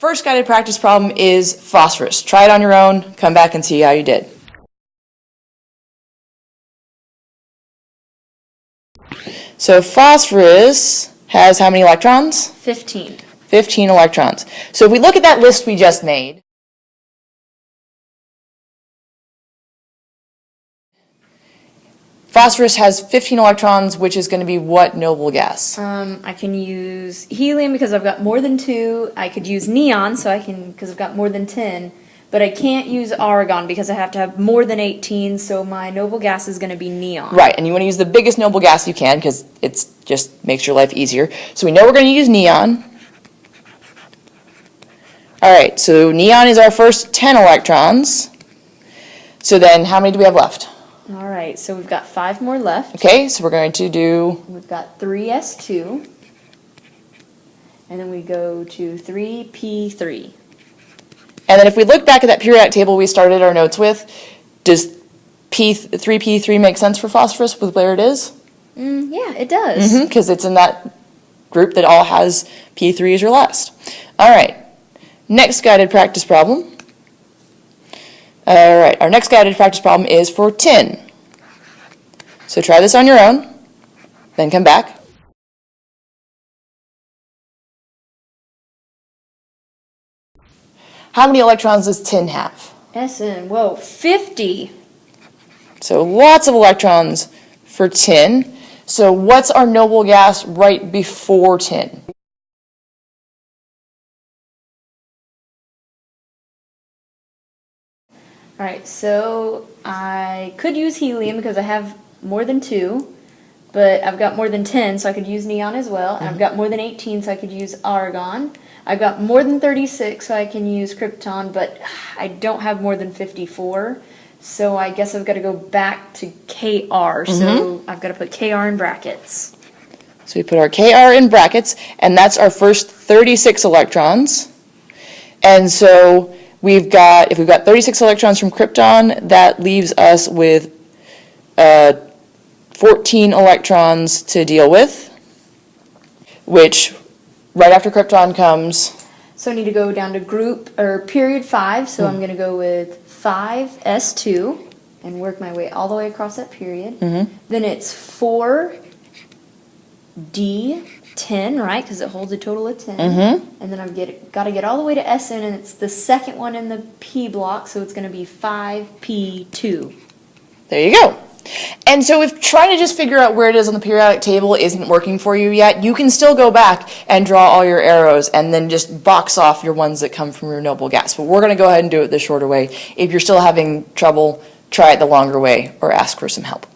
First guided practice problem is phosphorus. Try it on your own, come back and see how you did. So phosphorus has how many electrons? 15. 15 electrons. So if we look at that list we just made, phosphorus has 15 electrons, which is going to be what noble gas? I can use helium because I've got more than 2. I could use neon because I've got more than 10. But I can't use argon because I have to have more than 18, so my noble gas is going to be neon. Right, and you want to use the biggest noble gas you can because it just makes your life easier. So we know we're going to use neon. All right, so neon is our first 10 electrons. So then how many do we have left? All right, so we've got 5 more left. Okay, so we're going to do... We've got 3s2, and then we go to 3p3. And then if we look back at that periodic table we started our notes with, does 3p3 make sense for phosphorus with where it is? Yeah, it does. Because it's in that group that all has p3s or less. All right, next guided practice problem. All right, our next guided practice problem is for tin. So try this on your own, then come back. How many electrons does tin have? Sn, whoa, 50. So lots of electrons for tin. So what's our noble gas right before tin? All right, so I could use helium because I have more than 2, but I've got more than 10, so I could use neon as well. And I've got more than 18, so I could use argon. I've got more than 36, so I can use krypton, but I don't have more than 54, so I guess I've got to go back to Kr, so I've got to put Kr in brackets. So we put our Kr in brackets, and that's our first 36 electrons. And so if we've got 36 electrons from krypton, that leaves us with 14 electrons to deal with, which right after krypton comes... So I need to go down to period 5, so I'm going to go with 5s2 and work my way all the way across that period. Then it's 4d10, right, because it holds a total of 10. And then I've got to get all the way to Sn, and it's the second one in the p block, so it's going to be 5p2. There you go. And so if trying to just figure out where it is on the periodic table isn't working for you yet, you can still go back and draw all your arrows and then just box off your ones that come from your noble gas. But we're going to go ahead and do it the shorter way. If you're still having trouble, try it the longer way or ask for some help.